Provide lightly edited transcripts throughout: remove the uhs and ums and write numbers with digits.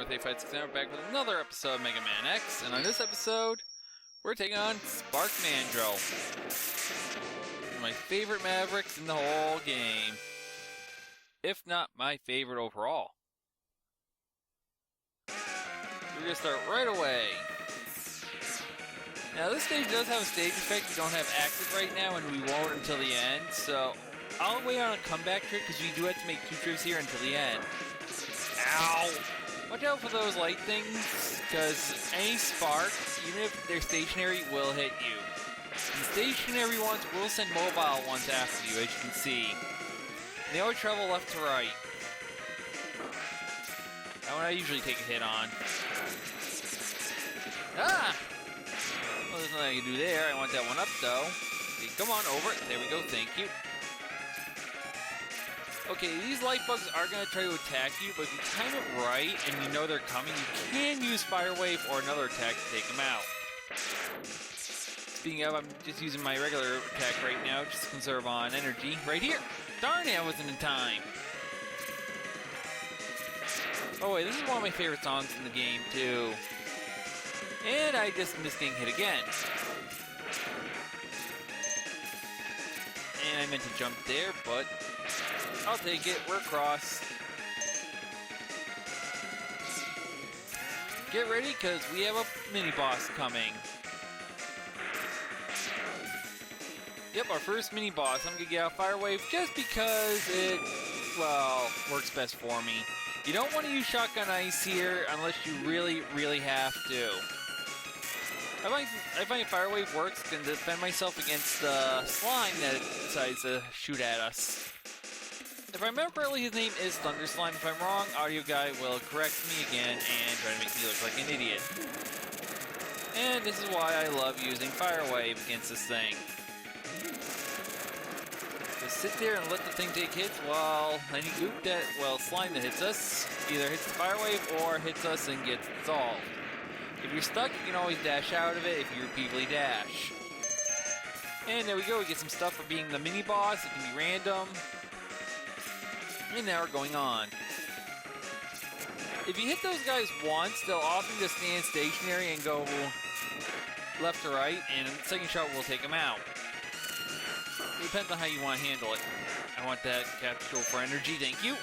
with A569. We're back with another episode of Mega Man X, and on this episode, we're taking on Spark Mandrill. One of my favorite mavericks in the whole game. If not my favorite overall. We're going to start right away. Now this stage does have a stage effect we don't have active right now, and we won't until the end, so I'll wait on a comeback trick because we do have to make two trips here until the end. Ow! Watch out for those light things, because any spark, even if they're stationary, will hit you. The stationary ones will send mobile ones after you, as you can see. And they always travel left to right. That one I usually take a hit on. Ah! Well, there's nothing I can do there. I want that one up, though. Okay, come on, over. There we go, thank you. Okay, these light bugs are going to try to attack you, but if you time it right and you know they're coming, you can use Fire Wave or another attack to take them out. Speaking of, I'm just using my regular attack right now, just to conserve on energy. Right here! Darn it, I wasn't in time! Oh wait, this is one of my favorite songs in the game, too. And I just missed getting hit again. And I meant to jump there, but I'll take it. We're across. Get ready, because we have a mini-boss coming. Yep, our first mini-boss. I'm going to get out Fire Wave just because it, well, works best for me. You don't want to use Shotgun Ice here unless you really, really have to. I find Fire Wave works to defend myself against the slime that decides to shoot at us. If I remember correctly, his name is Thunder Slime. If I'm wrong, Audio Guy will correct me again and try to make me look like an idiot. And this is why I love using Fire Wave against this thing. Just sit there and let the thing take hits while any goop that, well, slime that hits us either hits the Fire Wave or hits us and gets dissolved. If you're stuck, you can always dash out of it if you repeatedly dash. And there we go, we get some stuff for being the mini-boss. It can be random. And now we're going on. If you hit those guys once, they'll often just stand stationary and go left to right, and the second shot will take them out. It depends on how you want to handle it. I want that capsule for energy, thank you.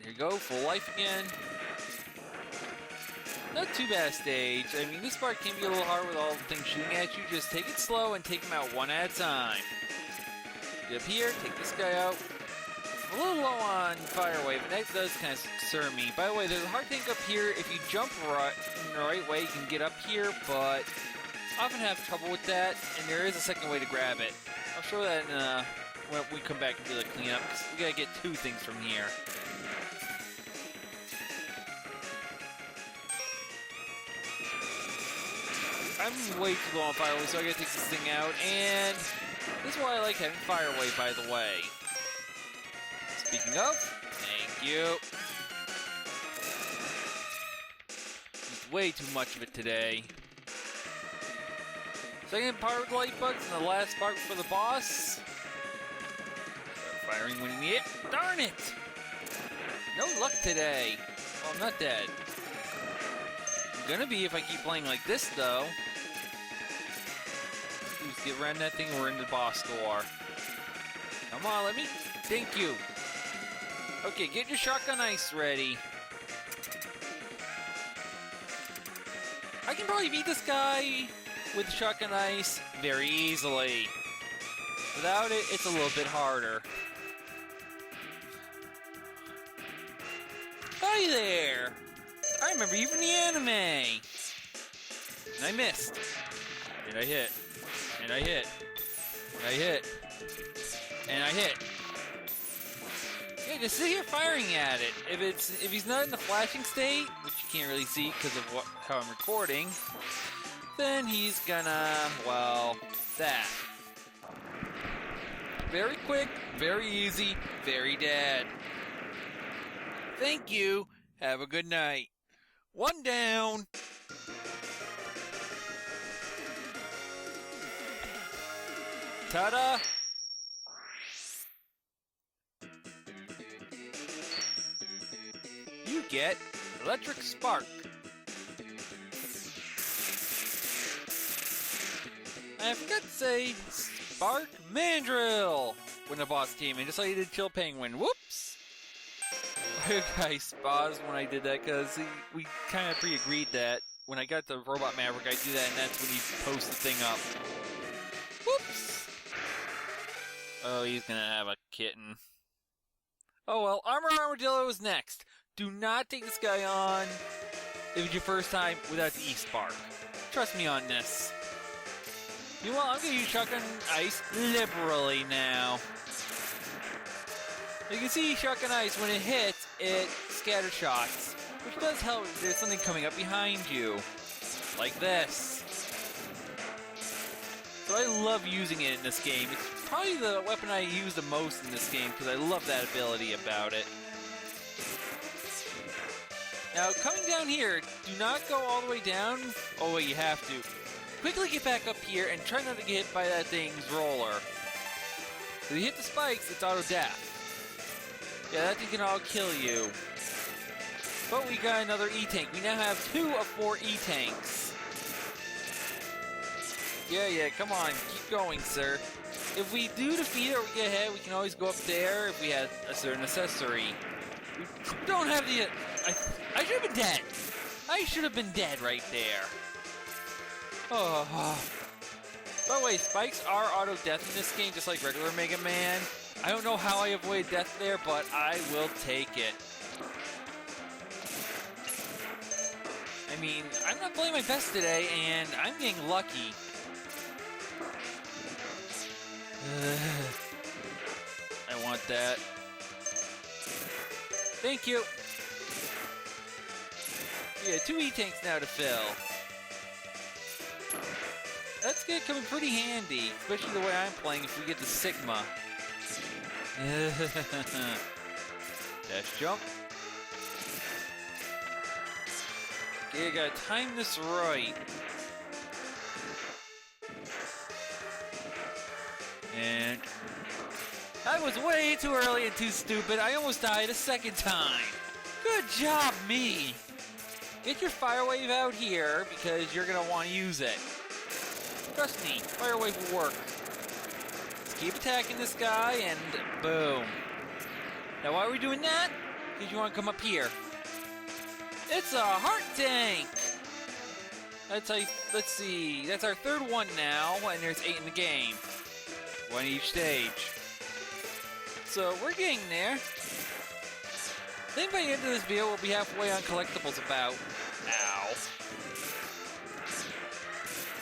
There you go, full life again. Not too bad a stage. I mean, this part can be a little hard with all the things shooting at you. Just take it slow and take them out one at a time. Get up here, take this guy out. I'm a little low on Fire Wave, and that does kind of concern me. By the way, there's a hard thing up here. If you jump in the right way, you can get up here, but I often have trouble with that, and there is a second way to grab it. I'll show that when we come back and do the cleanup, because we gotta get two things from here. I'm way too low on Fire Wave, so I gotta take this thing out, and this is why I like having Fire Wave, by the way. Speaking of, thank you. Used way too much of it today. Second part with light bugs, and the last part for the boss. Start firing when you need it. Darn it! No luck today. Well, I'm not dead. I'm gonna be if I keep playing like this, though. Just get around that thing, we're in the boss door. Come on, let me... Thank you. Okay, get your Shotgun Ice ready. I can probably beat this guy with Shotgun Ice very easily. Without it, it's a little bit harder. Hi there! I remember you from the anime! And I missed. And I hit. And I hit. And I hit. And I hit. Yeah, just sit here firing at it. If he's not in the flashing state, which you can't really see because of how I'm recording, then he's gonna, well, that. Very quick, very easy, very dead. Thank you. Have a good night. One down. Ta-da! get Electric Spark. I forgot to say Spark Mandrill when the boss came in, just like I did Chill Penguin. Whoops! I paused when I did that because we kind of pre-agreed that when I got the Robot Maverick, I'd do that, and that's when he posts the thing up. Whoops! Oh, he's gonna have a kitten. Oh well, Armadillo is next. Do not take this guy on if it's your first time without the E-Spark. Trust me on this. Meanwhile, I'm gonna use Shotgun Ice liberally now. You can see Shotgun Ice, when it hits, it scatters shots, which does help if there's something coming up behind you, like this. So I love using it in this game. It's probably the weapon I use the most in this game, because I love that ability about it. Now, coming down here, do not go all the way down. Oh wait, you have to. Quickly get back up here and try not to get hit by that thing's roller. If you hit the spikes, it's auto-death. Yeah, that thing can all kill you. But we got another E-Tank. We now have 2 of 4 E-Tanks. Yeah, come on. Keep going, sir. If we do defeat it or we get ahead, we can always go up there if we had a certain accessory. We don't have the... I should have been dead. I should have been dead right there. Oh. By the way, spikes are auto-death in this game, just like regular Mega Man. I don't know how I avoid death there, but I will take it. I mean, I'm not playing my best today, and I'm getting lucky. I want that. Thank you. Yeah, 2 E-Tanks now to fill. That's gonna come in pretty handy, especially the way I'm playing if we get the Sigma. Dash jump. Okay, I gotta time this right. And I was way too early and too stupid. I almost died a second time. Good job, me. Get your Fire Wave out here because you're gonna want to use it. Trust me, Fire Wave will work. Just keep attacking this guy and boom. Now why are we doing that? Because you want to come up here. It's a Heart Tank! That's how let's see, that's our 3rd one now, and there's 8 in the game. 1 each stage. So we're getting there. I think by the end of this video we'll be halfway on collectibles about. Ow.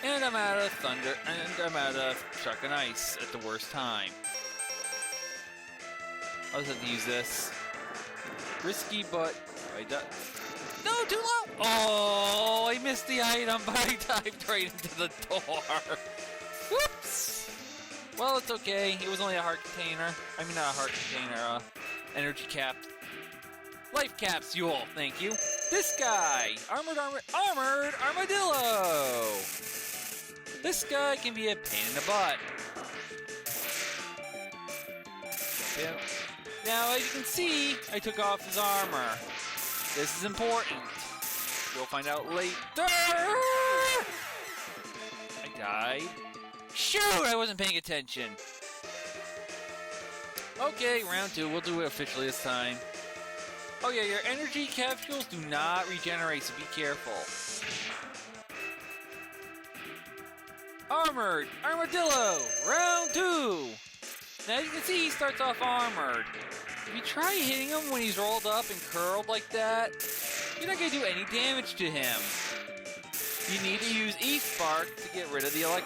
And I'm out of Thunder, and I'm out of Shotgun Ice at the worst time. I'll just have to use this. Risky, but I died. No, too low! Oh, I missed the item, but I dived right into the door. Whoops! Well, it's okay. It was only a heart container. I mean, not a heart container, energy cap. Life capsule, thank you. This guy! Armored Armadillo! This guy can be a pain in the butt. Now, as you can see, I took off his armor. This is important. You'll find out later. I died. Shoot! I wasn't paying attention. Okay, round 2. We'll do it officially this time. Oh yeah, your energy capsules do not regenerate, so be careful. Armored Armadillo, round 2. Now as you can see, he starts off armored. If you try hitting him when he's rolled up and curled like that, you're not going to do any damage to him. You need to use E-Spark to get rid of the armor.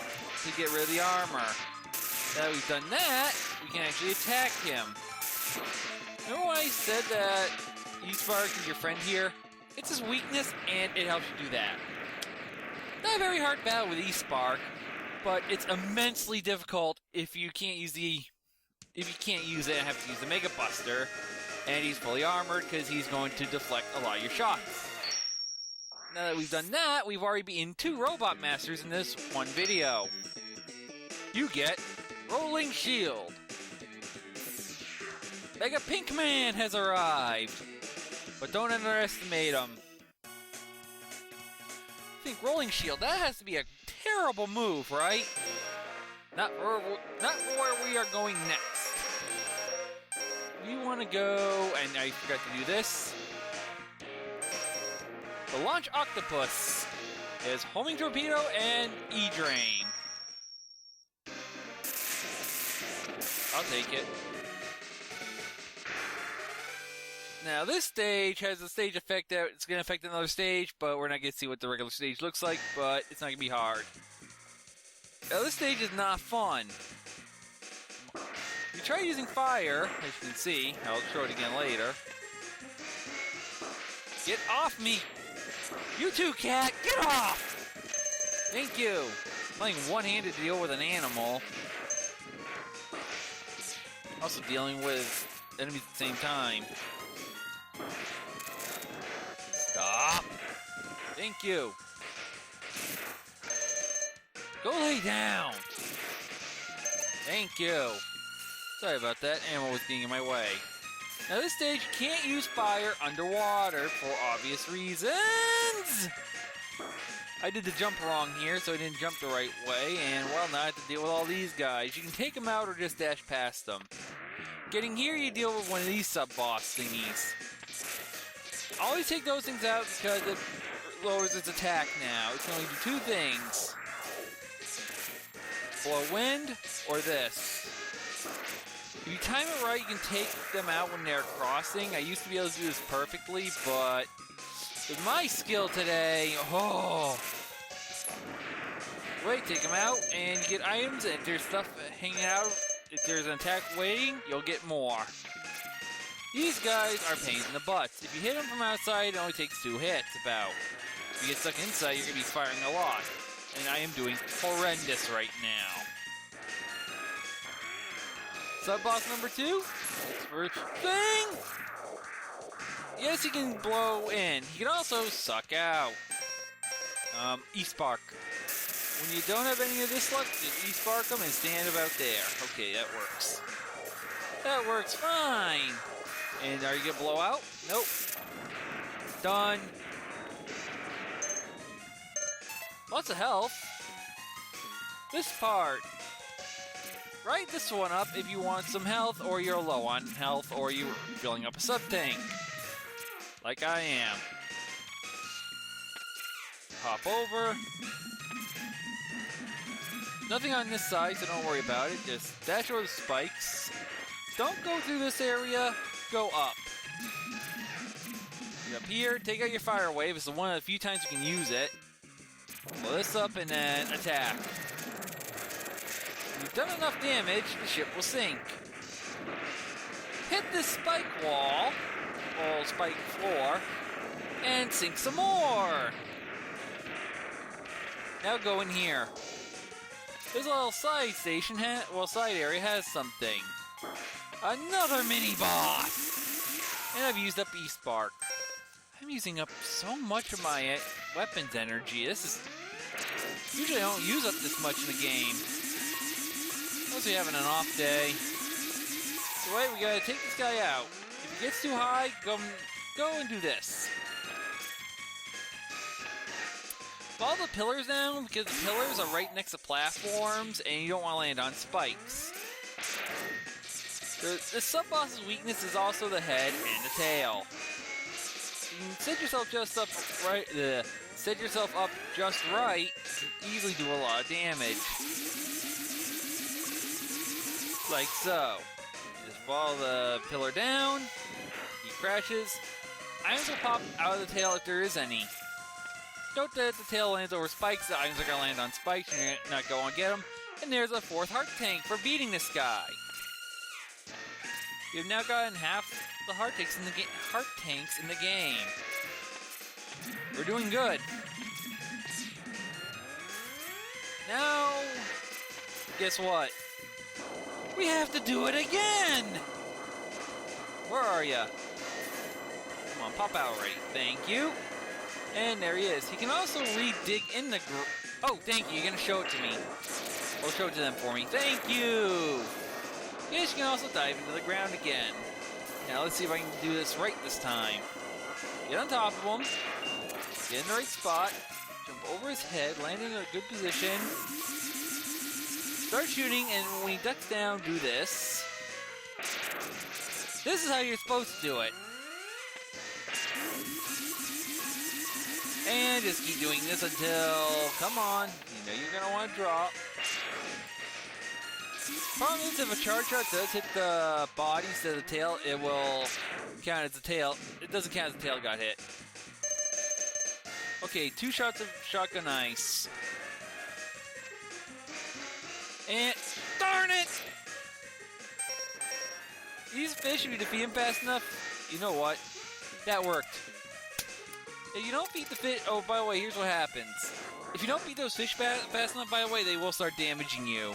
Now that we've done that, we can actually attack him. Remember when I said that E-Spark is your friend here? It's his weakness, and it helps you do that. Not a very hard battle with E-Spark, but it's immensely difficult if you can't use it and have to use the Mega Buster, and he's fully armored because he's going to deflect a lot of your shots. Now that we've done that, we've already beaten 2 Robot Masters in this one video. You get Rolling Shield. Mega Pink Man has arrived. But don't underestimate him. I think Rolling Shield, that has to be a terrible move, right? Not where we are going next. We want to go, and I forgot to do this. The Launch Octopus is Homing Torpedo and E-Drain. I'll take it. Now this stage has a stage effect that it's going to affect another stage, but we're not going to see what the regular stage looks like, but it's not going to be hard. Now this stage is not fun. You try using fire, as you can see. I'll show it again later. Get off me! You too, cat! Get off! Thank you. Playing one-handed to deal with an animal. Also dealing with enemies at the same time. Stop! Thank you. Go lay down! Thank you. Sorry about that, animal was getting in my way. Now this stage you can't use fire underwater for obvious reasons! I did the jump wrong here, so I didn't jump the right way, and well, now I have to deal with all these guys. You can take them out or just dash past them. Getting here, you deal with one of these sub-boss thingies. Always take those things out because it lowers its attack now. It can only do two things. Blow wind, or this. If you time it right, you can take them out when they're crossing. I used to be able to do this perfectly, but with my skill today, Wait, take them out, and you get items, and if there's stuff hanging out, if there's an attack waiting, you'll get more. These guys are pains in the butts. If you hit them from outside, it only takes 2 hits, about. If you get stuck inside, you're going to be firing a lot. And I am doing horrendous right now. Sub-boss number 2? First thing! Yes, he can blow in. He can also suck out. E-Spark. When you don't have any of this luck, just E-Spark them and stand about there. Okay, that works. That works fine. And are you going to blow out? Nope. Done. Lots of health. This part. Write this one up if you want some health, or you're low on health, or you're filling up a sub-tank. Like I am. Hop over. Nothing on this side, so don't worry about it. Just dash over the spikes. Don't go through this area. Go up. Get up here, take out your fire wave. It's one of the few times you can use it. Blow this up and then attack. If you've done enough damage, the ship will sink. Hit this spike wall, or spike floor, and sink some more. Now go in here. This little side station, side area has something. Another mini-boss! And I've used up E-Spark. I'm using up so much of my weapons energy. This is... Usually I don't use up this much in the game. Unless you're having an off day. So wait, we gotta take this guy out. If he gets too high, go and do this. Follow the pillars down, because the pillars are right next to platforms, and you don't want to land on spikes. The sub-boss's weakness is also the head and the tail. You can set yourself just up right. Set yourself up just right. You can easily do a lot of damage, like so. You just follow the pillar down. He crashes. Items will pop out of the tail if there is any. Note that the tail lands over spikes. The items are going to land on spikes, and you're not going to get them. And there's a 4th heart tank for beating this guy. You've now gotten half the heart tanks in the game. We're doing good. Now, guess what? We have to do it again! Where are ya? Come on, pop out right. Thank you. And there he is. He can also re-dig in the Oh, thank you. You're going to show it to me. Well, show it to them for me. Thank you! Yes, you can also dive into the ground again. Now, let's see if I can do this right this time. Get on top of him. Get in the right spot. Jump over his head. Land in a good position. Start shooting, and when he ducks down, do this. This is how you're supposed to do it. And just keep doing this until, come on, you know you're gonna want to drop. Problem is, if a charge shot does hit the body instead of the tail, it will count as the tail. It doesn't count as the tail got hit. Okay, 2 shots of shotgun ice. And, darn it! These fish, if you defeat them fast enough, you know what? That worked. If you don't beat the fish... Oh, by the way, here's what happens. If you don't beat those fish fast enough, by the way, they will start damaging you.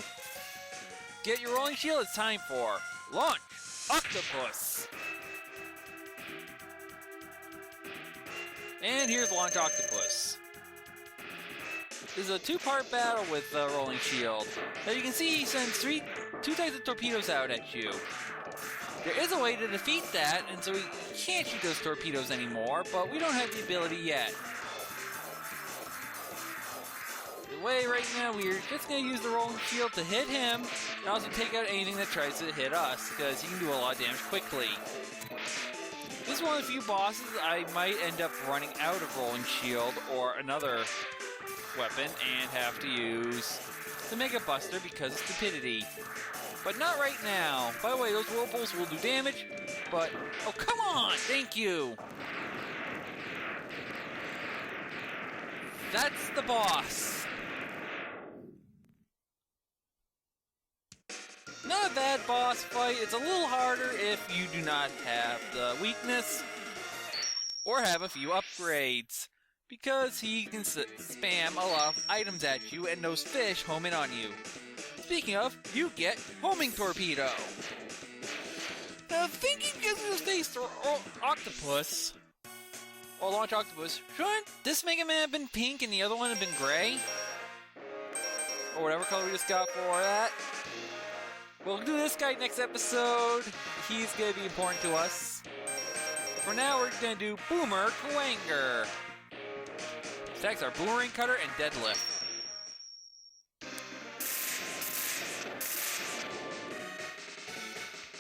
Get your rolling shield. It's time for Launch Octopus. And here's Launch Octopus. This is a 2-part battle with the rolling shield. Now you can see he sends 2 types of torpedoes out at you. There is a way to defeat that, and so we can't shoot those torpedoes anymore, but we don't have the ability yet. The way right now, we're just going to use the rolling shield to hit him, and also take out anything that tries to hit us, because he can do a lot of damage quickly. This is one of the few bosses I might end up running out of rolling shield or another weapon and have to use the Mega Buster because of stupidity. But not right now. By the way, those whirlpools will do damage, but... Oh, come on! Thank you! That's the boss. Not a bad boss fight. It's a little harder if you do not have the weakness or have a few upgrades, because he can spam a lot of items at you and those fish home in on you. Speaking of, you get Homing Torpedo. Now, thinking because of the face Octopus, or Launch Octopus, shouldn't this Mega Man have been pink and the other one have been gray? Or whatever color we just got for that. We'll do this guy next episode. He's going to be important to us. For now, we're going to do Boomer Kuwanger. Attacks are Boomerang Cutter and Deadlift.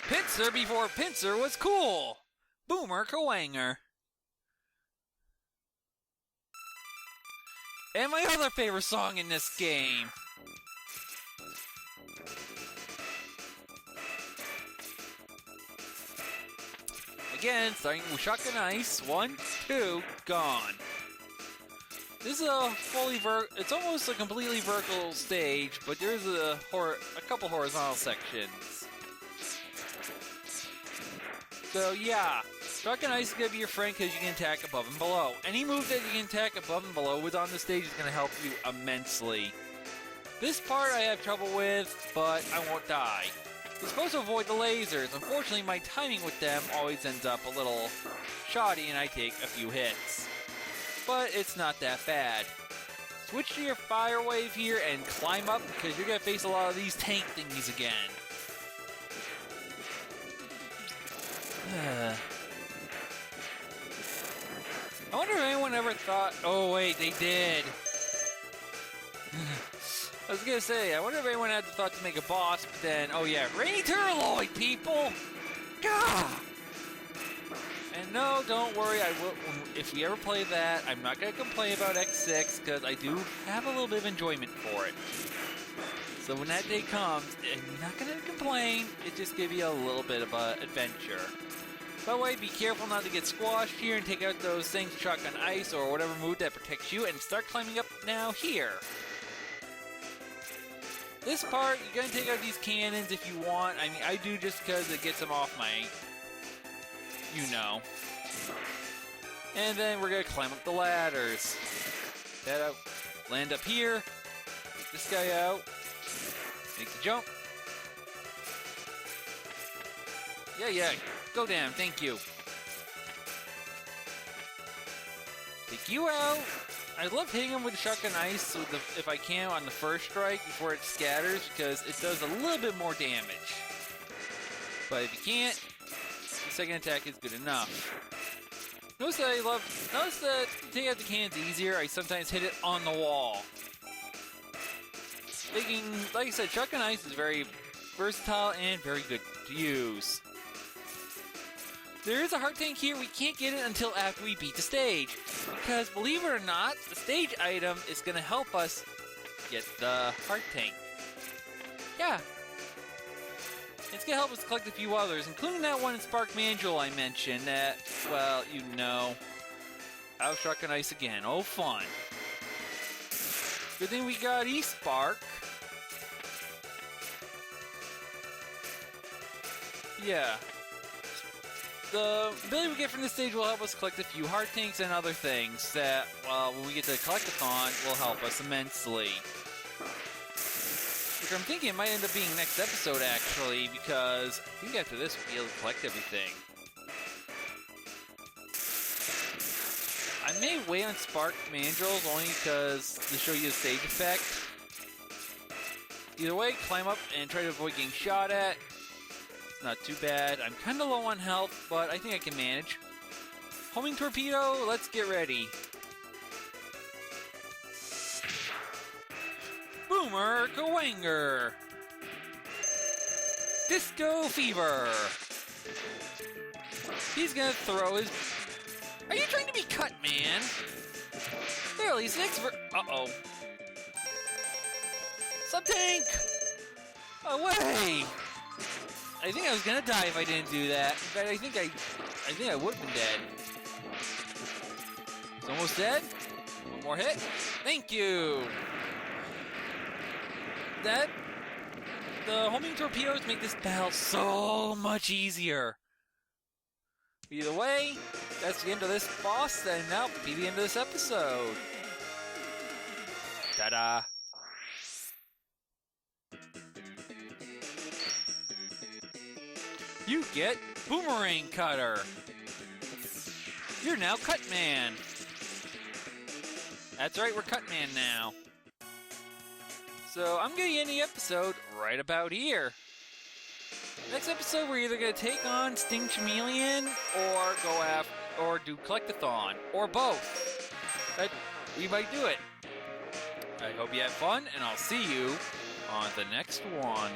Pinsir before Pinsir was cool! Boomer Kuwanger. And my other favorite song in this game. Again, starting with Shotgun Ice. 1, 2, gone. This is a fully it's almost a completely vertical stage, but there is a couple horizontal sections. So yeah, Shotgun Ice is going to be your friend because you can attack above and below. Any move that you can attack above and below with on the stage is going to help you immensely. This part I have trouble with, but I won't die. You're supposed to avoid the lasers. Unfortunately, my timing with them always ends up a little shoddy and I take a few hits. But it's not that bad. Switch to your fire wave here and climb up because you're going to face a lot of these tank thingies again. I wonder if anyone ever thought... Oh, wait, they did. I was gonna say, I wonder if anyone had the thought to make a boss, but then... Oh, yeah, Rainy Turloid, people! Gah! And no, don't worry, I will... If we ever play that, I'm not gonna complain about X6, because I do have a little bit of enjoyment for it. So when that day comes, I'm not gonna complain, it's just gonna be a little bit of an adventure. By the way, be careful not to get squashed here and take out those things, Shotgun Ice or whatever move that protects you, and start climbing up now here. This part, you're going to take out these cannons if you want. I mean, I do just because it gets them off my... You know. And then we're going to climb up the ladders. That out. Land up here. Take this guy out. Make the jump. Yeah. Go down, thank you. Take you out. I love hitting him with the Shotgun Ice with if I can on the first strike before it scatters because it does a little bit more damage. But if you can't, the second attack is good enough. Notice that to take out the cannons easier, I sometimes hit it on the wall. Like I said, Shotgun Ice is very versatile and very good to use. There is a heart tank here. We can't get it until after we beat the stage. Because, believe it or not, the stage item is going to help us get the heart tank. Yeah. It's going to help us collect a few others, including that one in Spark Mandrill I mentioned that, well, you know. I'll Shotgun Ice again. Oh, fun. Good thing we got E-Spark. Yeah. The ability we get from this stage will help us collect a few heart tanks and other things that, well, when we get to the Collectathon, will help us immensely. Which I'm thinking it might end up being next episode, actually, because I think after this we'll be able to collect everything. I may wait on Spark Mandrills only because to show you the stage effect. Either way, climb up and try to avoid getting shot at. Not too bad. I'm kind of low on health, but I think I can manage. Homing torpedo, let's get ready. Boomer Kawanger. Disco Fever. He's gonna throw his... Are you trying to be cut, man? Barely 6 for... Uh-oh. Sub-tank! Away! I think I was gonna die if I didn't do that. In fact, I think I would have been dead. It's almost dead. One more hit. Thank you. The homing torpedoes make this battle so much easier. Either way, that's the end of this boss, and that'll be the end of this episode. Ta-da. You get Boomerang Cutter. You're now Cutman. That's right, we're Cutman now. So I'm going to end the episode right about here. Next episode, we're either going to take on Sting Chameleon or go after, or do Collectathon, or both. We might do it. I hope you had fun, and I'll see you on the next one.